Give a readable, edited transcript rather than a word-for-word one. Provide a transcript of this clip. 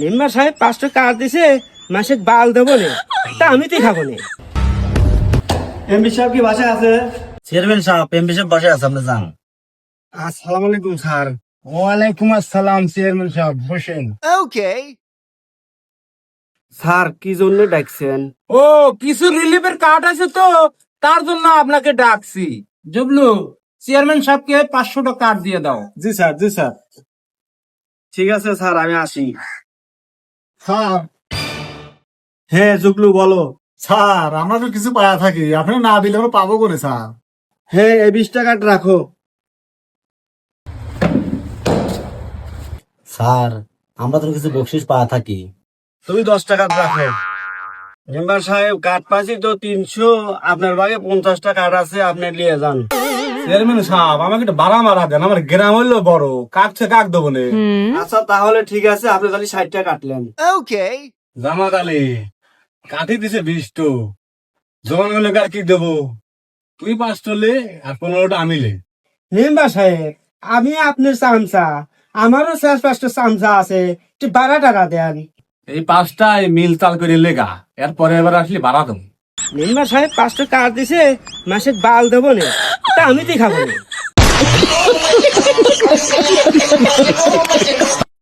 Member সাহেব 500 card দিছে, মাসে বাল দেবো নে, তা আমি তো খাবো নে। এমপি সাহেব কি বাসায় আছে? চেয়ারম্যান সাহেব এমপি সাহেব বসে আছে, আপনি যান। আসসালামু আলাইকুম স্যার। ওয়ালাইকুম আসসালাম চেয়ারম্যান সাহেব, বসেন। স্যার কি জন্য ডাকছেন? ও, কিছু রিলিফের কার্ড আছে তো, তার জন্য আপনাকে ডাকছি। জবলু, চেয়ারম্যান সাহেবকে 500 টাকা কার্ড দিয়ে দাও। জি স্যার, জি স্যার। ঠিক আছে স্যার, আমি আসি। স্যার, হ্যাঁ জুগলু বলো। স্যার আমরা তো কিছু পায়া থাকি, আপনি না দিলে আমরা পাবো করে স্যার। হ্যাঁ, এই 20 টাকাটা রাখো। স্যার আমরা তো কিছু বকশিস পাওয়া থাকি। তুমি 10 টাকা রাখো। মেম্বার সাহেব কার্ড পাচ্ছি তো 300, আপনার বাগে 50টা কার্ড আছে, আপনি নিয়ে যান। চেয়ারম্যান সাহেব আমাকে একটু বাড়া মারা দেন, আমার গ্রাম হইলো বড়, কাকছে কাক দেবো নে। আচ্ছা তাহলে ঠিক আছে, আপনি তাহলে 60 টাকা কাটলেন। জামাত আলী কাঠি দিছে 20 টো, জোয়ান হলে কার কি দেবো? তুই 5 লে আর 15টা আমি লে। মেম্বার সাহেব, আমি আপনার চামচা, আমারও 5টা চামচা আছে, একটু 12 টাকা দেন। এই 5টায় মিল চাল করে লেগা, এরপরে এবার আসলে বাড়া দেবো। মেম্বার সাহেব 5টা কার্ড দিছে, মাসে বাল দেবো নে, তা আমি তো খাবো না।